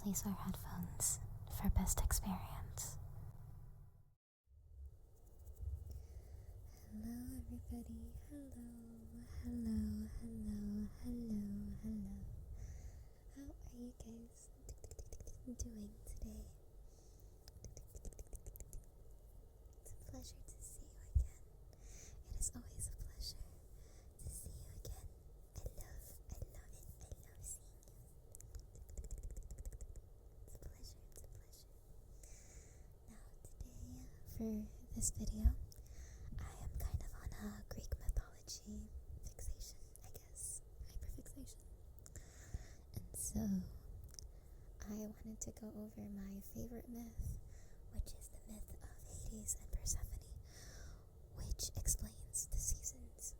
Place our headphones for best experience. Hello everybody, hello. How are you guys doing today? It's a pleasure to see you again. It is always a pleasure to see you again. I love it. I love seeing you. It's a pleasure. Now today, for this video, I am kind of on a Greek mythology fixation, I guess. Hyperfixation. And so, I wanted to go over my favorite myth, which is the myth of Hades and Persephone, which explains the seasons.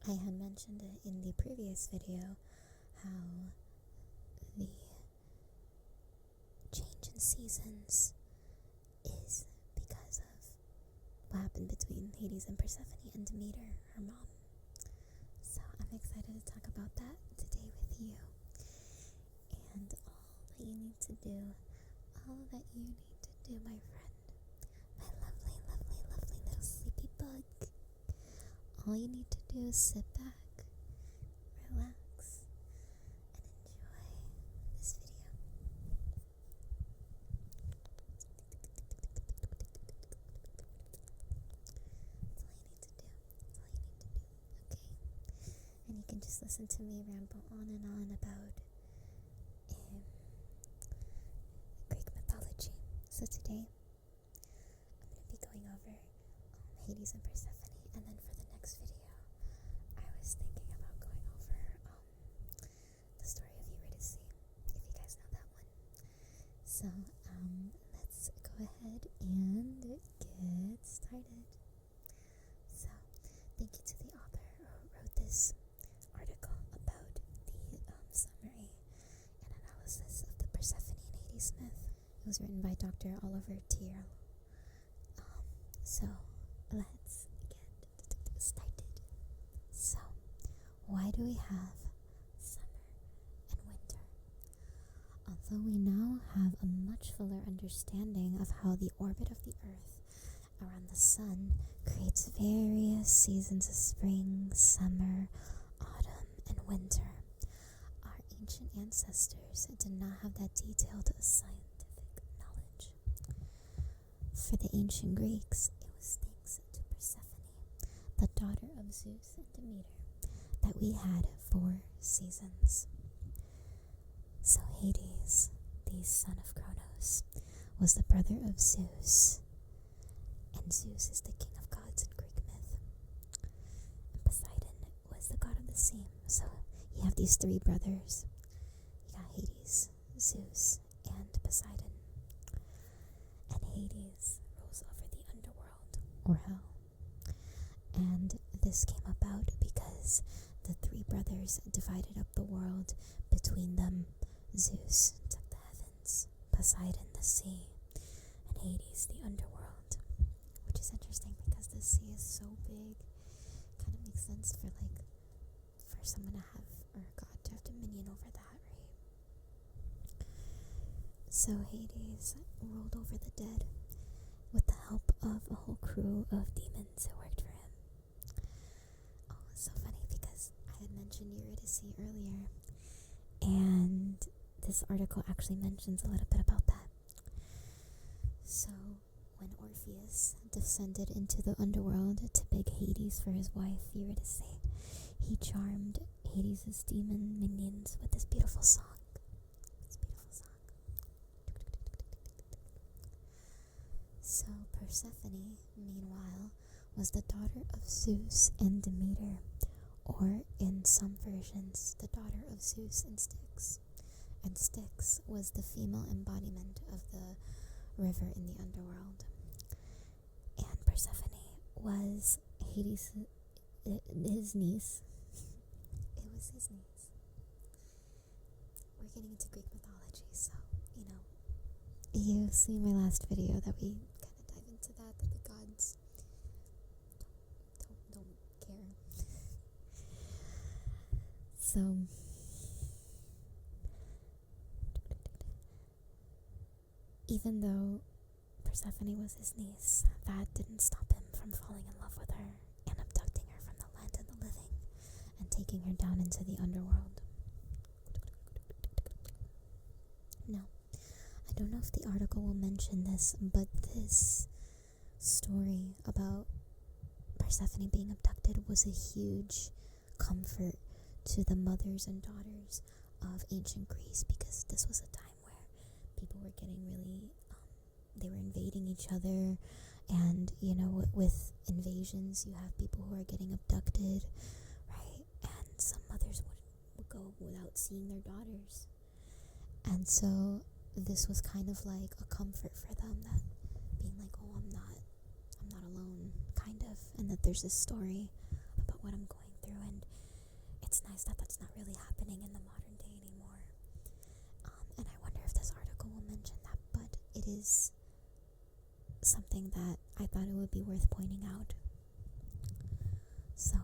I had mentioned it in the previous video, how the change in seasons is because of what happened between Hades and Persephone and Demeter, her mom. So I'm excited to talk about that today with you. And all that you need to do, my friend, my lovely little sleepy bug, all you need to do is sit back, relax, and enjoy this video. And you can just listen to me ramble on and on about Greek mythology. So today, I'm going to be going over Hades and Persephone, and then for the next video, I was thinking about going over the story of Eurydice, if you guys know that one. So, let's go ahead and get started. So, thank you to the author who wrote this article about the summary and analysis of the Persephone and Hades myth. It was written by Dr. Oliver Tyrrell. So, let's get started. So, why do we have summer and winter? Although we now have a much fuller understanding of how the orbit of the Earth around the Sun creates various seasons of spring, summer, autumn, and winter, our ancient ancestors did not have that detailed scientific knowledge. For the ancient Greeks, it was thanks to Persephone, the daughter of Zeus and Demeter, that we had 4 seasons. So Hades, the son of Kronos, was the brother of Zeus, and Zeus is the king of gods in Greek myth. And Poseidon was the god of the sea. So you have these 3 brothers. You got Hades, Zeus, and Poseidon. And Hades rules over the underworld, or hell. And this came about because the 3 brothers divided up the world between them. Zeus took the heavens, Poseidon the sea, and Hades the underworld. Which is interesting because the sea is so big. Kind of makes sense for someone to have, or God to have dominion over that, right? So Hades ruled over the dead with the help of a whole crew of demons who worked for him. Oh, it's so funny because I had mentioned Eurydice earlier, and this article actually mentions a little bit about that. So, when Orpheus descended into the underworld to beg Hades for his wife Eurydice, he charmed Hades' demon minions with this beautiful song. So Persephone, meanwhile, was the daughter of Zeus and Demeter, or in some versions, the daughter of Zeus and Styx. And Styx was the female embodiment of the river in the underworld. And Persephone was Hades' his niece. It was his niece. We're getting into Greek mythology, so, you see my last video that we kind of dive into that the gods don't care. So, even though Persephone was his niece, that didn't stop him from falling in love with her and abducting her from the land of the living and taking her down into the underworld. Now, I don't know if the article will mention this, but this story about Persephone being abducted was a huge comfort to the mothers and daughters of ancient Greece, because this was a time where people were getting really, they were invading each other, and with invasions you have people who are getting abducted, right? And some mothers would go without seeing their daughters, and so this was kind of like a comfort for them, that being like, oh, I'm not alone, kind of, and that there's this story about what I'm going through. And it's nice that that's not really happening in the modern day anymore. And I wonder if this article will mention that, but it is something that I thought it would be worth pointing out. So,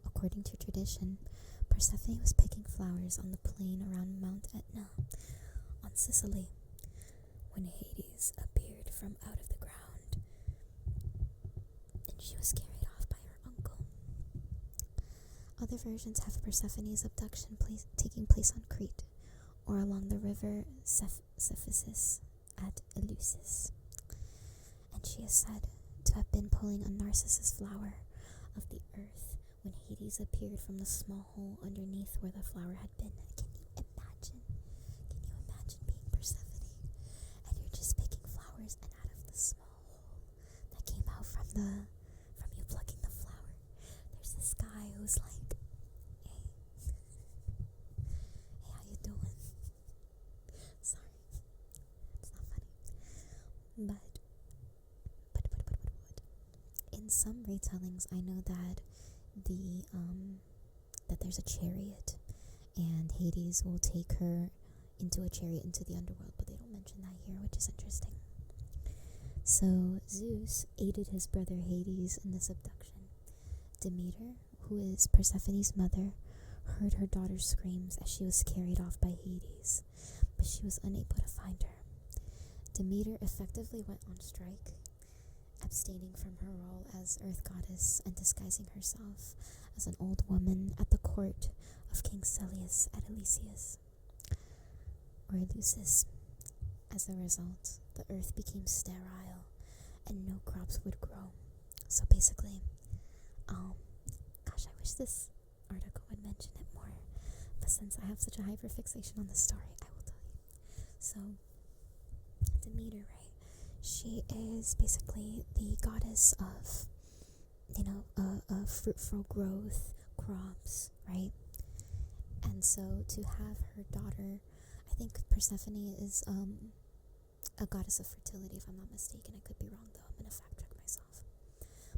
according to tradition, Persephone was picking flowers on the plain around Mount Etna on Sicily when Hades appeared from out of the ground, and she was carried off by her uncle. Other versions have Persephone's abduction taking place on Crete or along the river Cephisus at Eleusis, and she is said to have been pulling a narcissus flower of the earth when Hades appeared from the small hole underneath where the flower had been. Can you imagine? Can you imagine being Persephone and you're just picking flowers, and out of the small hole that came out from you plucking the flower, there's this guy who's like, hey, how you doing? Sorry, it's not funny. But in some retellings, I know that that there's a chariot, and Hades will take her into a chariot into the underworld, but they don't mention that here, which is interesting. So Zeus aided his brother Hades in this abduction. Demeter, who is Persephone's mother, heard her daughter's screams as she was carried off by Hades, but she was unable to find her. Demeter effectively went on strike, abstaining from her role as Earth Goddess and disguising herself as an old woman at the court of King Celeus at Eleusis. As a result, the earth became sterile and no crops would grow. So basically, gosh, I wish this article would mention it more, but since I have such a hyperfixation on the story, I will tell you. So, Demeter, right? She is basically the goddess of, fruitful growth, crops, right? And so to have her daughter, I think Persephone is a goddess of fertility, if I'm not mistaken. I could be wrong though, I'm gonna fact check myself.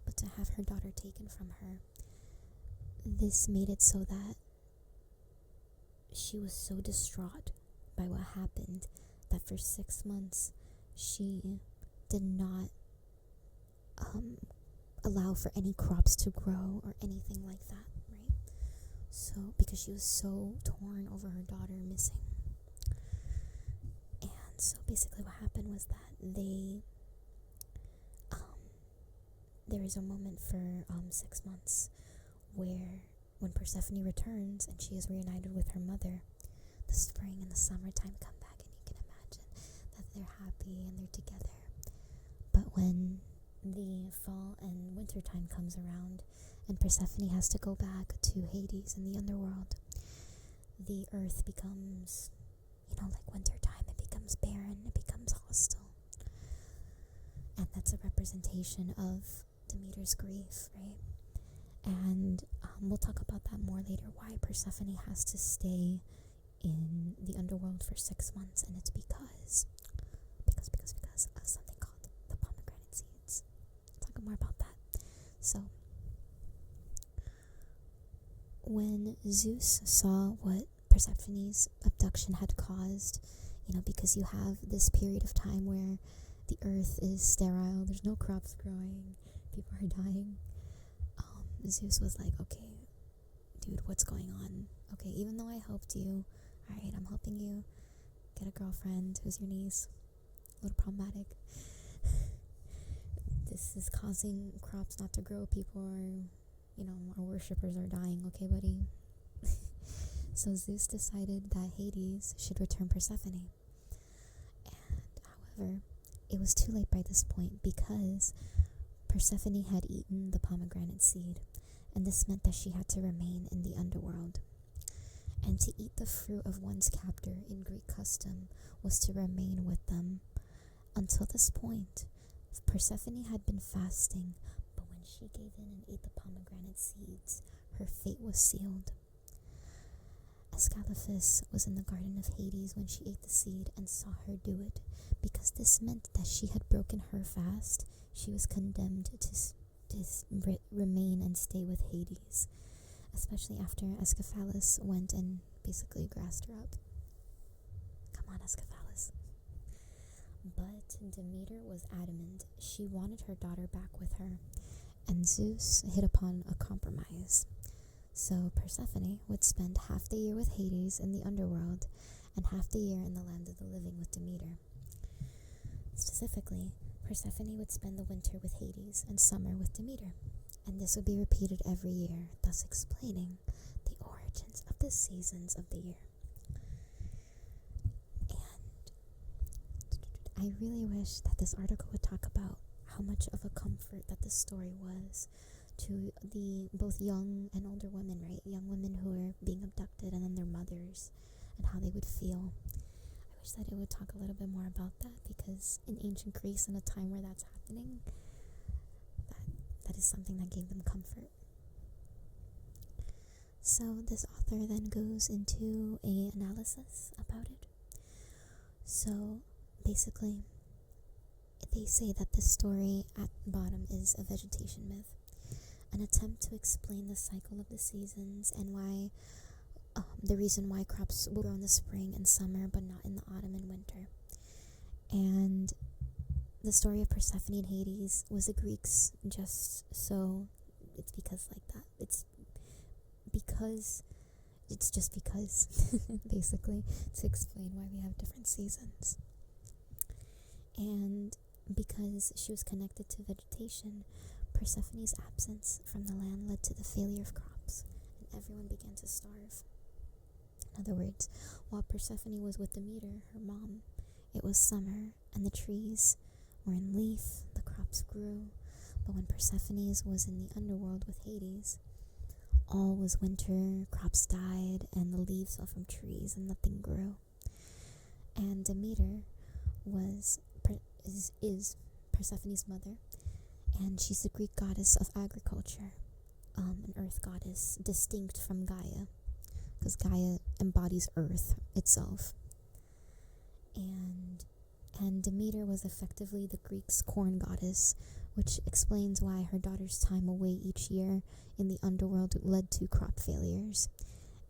But to have her daughter taken from her, this made it so that she was so distraught by what happened that for 6 months she did not allow for any crops to grow or anything like that, right? So because she was so torn over her daughter missing. And so basically what happened was that there is a moment for 6 months where when Persephone returns and she is reunited with her mother, the spring and the summertime come back, and you can imagine that they're happy and they're together. But when the fall and winter time comes around and Persephone has to go back to Hades in the underworld, the earth becomes, like winter time, it becomes barren, it becomes hostile. And that's a representation of Demeter's grief, right? And we'll talk about that more later, why Persephone has to stay in the underworld for 6 months, and it's because of something called the pomegranate seeds. I'll talk more about that. So, when Zeus saw what Persephone's abduction had caused, because you have this period of time where the earth is sterile, there's no crops growing, people are dying, Zeus was like, okay, dude, what's going on? Okay, even though I helped you, alright, I'm helping you, get a girlfriend who's your niece. A little problematic. This is causing crops not to grow. People are, our worshippers are dying. Okay, buddy? So Zeus decided that Hades should return Persephone. And, however, it was too late by this point because Persephone had eaten the pomegranate seed, and this meant that she had to remain in the underworld. And to eat the fruit of one's captor in Greek custom was to remain with them. Until this point, Persephone had been fasting, but when she gave in and ate the pomegranate seeds, her fate was sealed. Ascalaphus was in the Garden of Hades when she ate the seed and saw her do it. Because this meant that she had broken her fast, she was condemned to remain and stay with Hades, especially after Ascalaphus went and basically grassed her up. Come on, Ascalaphus. But Demeter was adamant. She wanted her daughter back with her, and Zeus hit upon a compromise. So Persephone would spend half the year with Hades in the underworld and half the year in the land of the living with Demeter. Specifically, Persephone would spend the winter with Hades and summer with Demeter, and this would be repeated every year, thus explaining the origins of the seasons of the year. And I really wish that this article would talk about how much of a comfort that this story was to the both young and older women, right? Young women who were being abducted and then their mothers and how they would feel. I wish that it would talk a little bit more about that, because in ancient Greece, in a time where that's happening, that is something that gave them comfort. So this author then goes into a analysis about it. So basically, they say that this story at bottom is a vegetation myth, an attempt to explain the cycle of the seasons and why the reason why crops will grow in the spring and summer but not in the autumn and winter. And the story of Persephone and Hades was the Greeks just so it's because like that. It's just because basically, to explain why we have different seasons. And because she was connected to vegetation, Persephone's absence from the land led to the failure of crops, and everyone began to starve. In other words, while Persephone was with Demeter, her mom, it was summer, and the trees were in leaf, the crops grew, but when Persephone was in the underworld with Hades, all was winter, crops died, and the leaves fell from trees, and nothing grew. And Demeter is Persephone's mother, and she's the Greek goddess of agriculture, an earth goddess distinct from Gaia, because Gaia embodies earth itself. And Demeter was effectively the Greeks' corn goddess, which explains why her daughter's time away each year in the underworld led to crop failures.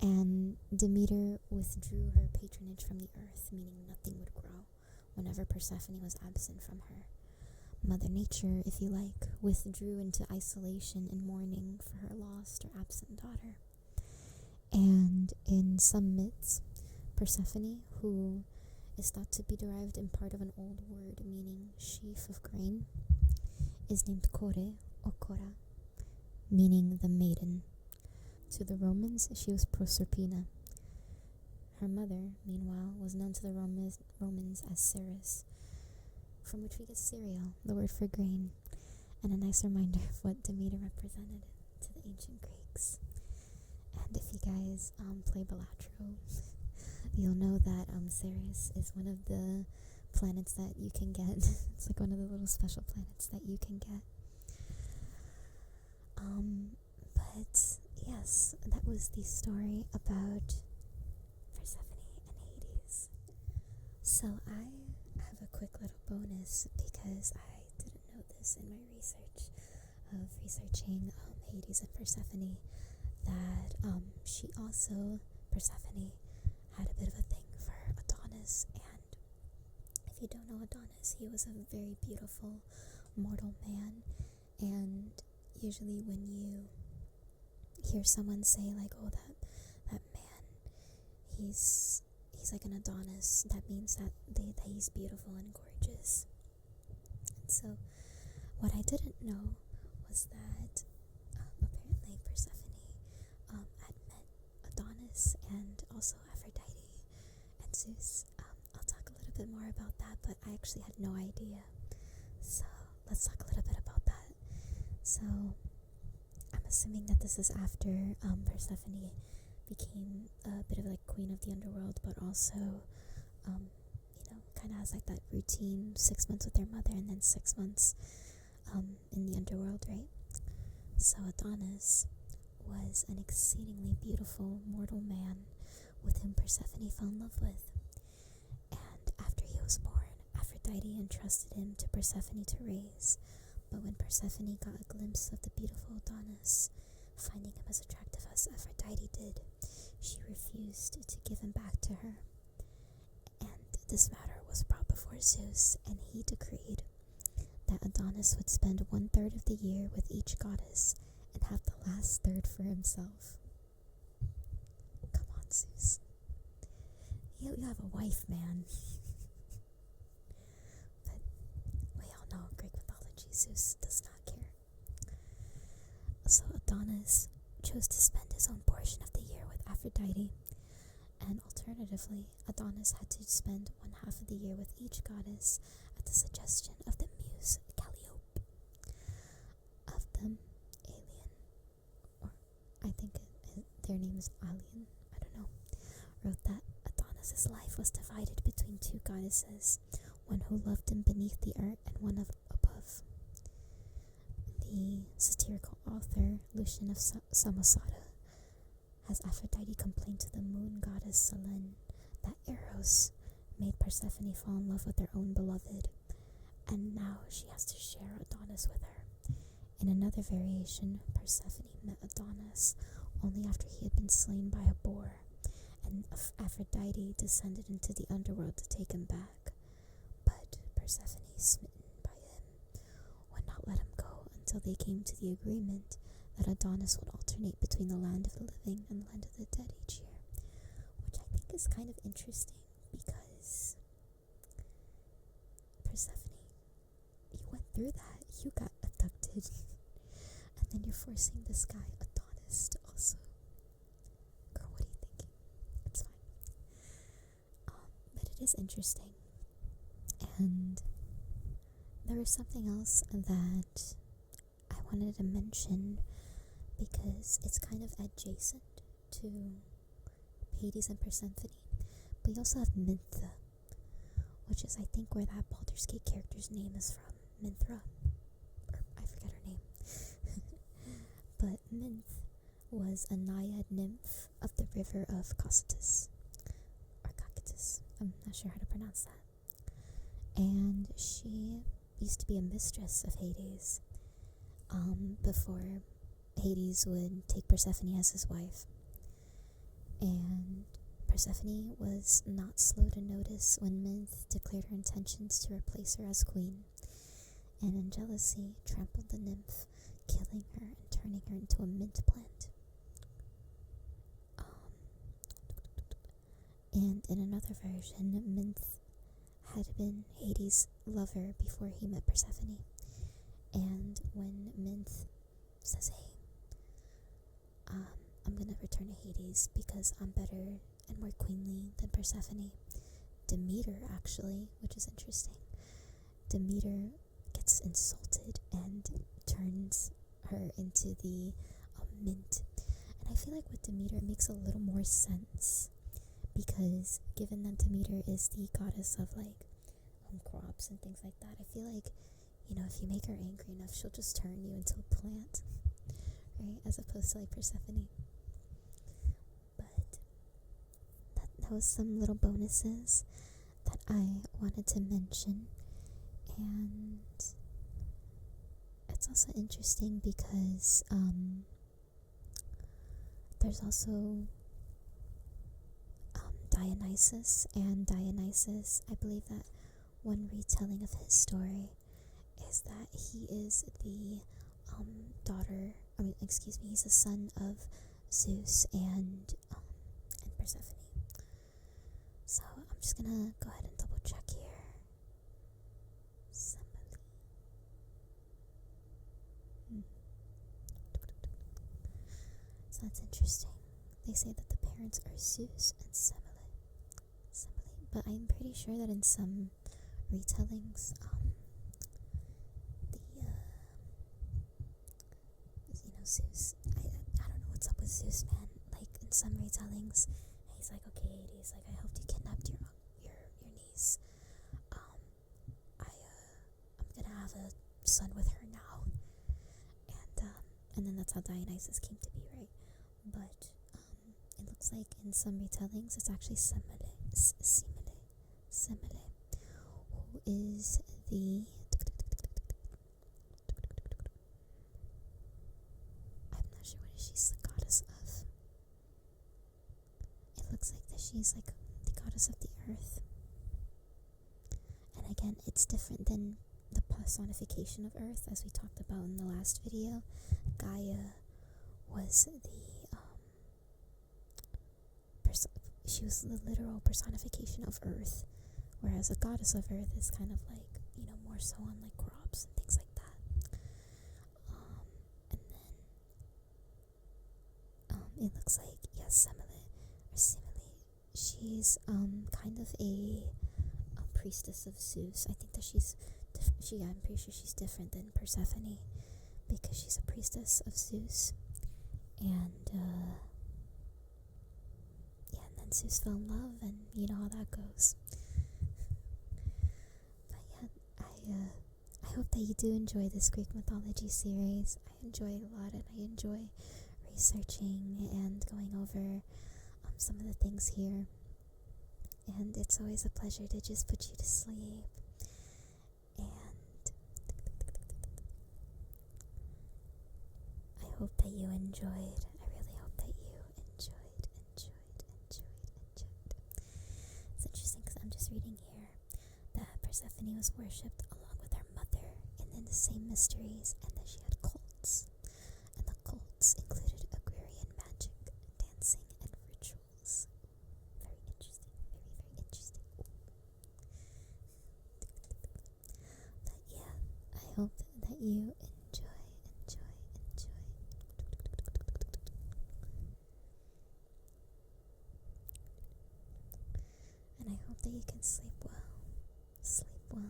And Demeter withdrew her patronage from the earth, meaning nothing would grow whenever Persephone was absent from her. Mother Nature, if you like, withdrew into isolation and mourning for her lost or absent daughter. And in some myths, Persephone, who is thought to be derived in part of an old word meaning sheaf of grain, is named Kore or Kora, meaning the maiden. To the Romans, she was Proserpina. Her mother, meanwhile, was known to the Romans as Ceres, from which we get cereal, the word for grain, and a nice reminder of what Demeter represented to the ancient Greeks. And if you guys play Balatro, you'll know that Ceres is one of the planets that you can get. It's like one of the little special planets that you can get. But yes, that was the story about Persephone and Hades. So I have a quick little bonus, because I didn't know this in my research of researching Hades and Persephone, that Persephone had a bit of a thing for Adonis. And if you don't know Adonis, he was a very beautiful mortal man, and usually when you hear someone say like, oh, that man, he's he's like an Adonis. That means that he's beautiful and gorgeous. And so, what I didn't know was that apparently Persephone had met Adonis and also Aphrodite and Zeus. I'll talk a little bit more about that, but I actually had no idea. So let's talk a little bit about that. So I'm assuming that this is after Persephone became a bit of like queen of the underworld, but also, kind of has like that routine 6 months with their mother and then 6 months in the underworld, right? So Adonis was an exceedingly beautiful mortal man with whom Persephone fell in love with. And after he was born, Aphrodite entrusted him to Persephone to raise. But when Persephone got a glimpse of the beautiful Adonis, finding him as attractive as Aphrodite did, she refused to give him back to her. And this matter was brought before Zeus, and he decreed that Adonis would spend 1/3 of the year with each goddess and have the last third for himself. Come on, Zeus. You have a wife, man. But we all know in Greek mythology, Zeus does not care. So Adonis chose to spend his own portion of the year with Aphrodite, and alternatively, Adonis had to spend 1/2 of the year with each goddess at the suggestion of the muse Calliope. Of them, Alien, or I think their name is Alien, I don't know, wrote that Adonis's life was divided between two goddesses, one who loved him beneath the earth and one above. The satirical author Lucian of Samosata has Aphrodite complain to the moon goddess Selene that Eros made Persephone fall in love with her own beloved, and now she has to share Adonis with her. In another variation, Persephone met Adonis only after he had been slain by a boar, and Aphrodite descended into the underworld to take him back. But Persephone, smitten by him, would not let him go until they came to the agreement that Adonis would alternate between the land of the living and the land of the dead each year, which I think is kind of interesting because Persephone, you went through that, you got abducted, and then you're forcing this guy Adonis to also. Girl, what are you thinking? It's fine. But it is interesting, and there was something else that I wanted to mention because it's kind of adjacent to Hades and Persephone, but you also have Mintha, which is I think where that Baldur's Gate character's name is from, Minthra, or I forget her name. But Minth was a naiad nymph of the river of Cocytus, or Cocytus, I'm not sure how to pronounce that, and she used to be a mistress of Hades, before Hades would take Persephone as his wife. And Persephone was not slow to notice when Minth declared her intentions to replace her as queen, and in jealousy trampled the nymph, killing her and turning her into a mint plant. And in another version, Minth had been Hades' lover before he met Persephone. And when Minth says, hey, I'm gonna return to Hades because I'm better and more queenly than Persephone, Demeter actually, which is interesting, Demeter gets insulted and turns her into the mint. And I feel like with Demeter it makes a little more sense, because given that Demeter is the goddess of like crops and things like that, I feel like, if you make her angry enough, she'll just turn you into a plant, right? As opposed to like Persephone. But that was some little bonuses that I wanted to mention. And it's also interesting because there's also Dionysus, and Dionysus, I believe that one retelling of his story is that he is the he's the son of Zeus and Persephone. So I'm just gonna go ahead and double check here. Semele. So that's interesting. They say that the parents are Zeus and Semele. But I'm pretty sure that in some retellings, Zeus. I don't know what's up with Zeus, man. Like in some retellings, he's like, okay, Hades, like I helped you kidnap your niece. I'm gonna have a son with her now, and then that's how Dionysus came to be, right? But it looks like in some retellings, it's actually Semele, who is the I'm not sure what she's the goddess of. It looks like that she's like the goddess of the earth. And again, it's different than the personification of earth, as we talked about in the last video. Gaia was she was the literal personification of earth, whereas a goddess of earth is kind of like, more so on like crops and things like that. And then it looks like, yes, Semele, she's kind of a priestess of Zeus. I think that I'm pretty sure she's different than Persephone because she's a priestess of Zeus. And and then Zeus fell in love, and you know how that goes. But yeah, I hope that you do enjoy this Greek mythology series. I enjoy it a lot, and I enjoy researching and going over some of the things here. And it's always a pleasure to just put you to sleep. And I hope that you enjoyed. I really hope that you enjoyed. It's interesting because I'm just reading here that Persephone was worshipped along with her mother and in the same mysteries, and that she had cults. And the cults included agrarian magic, dancing, and rituals. Very interesting. Very, very interesting. But yeah, I hope that you enjoy. And I hope that you can sleep well. Sleep well.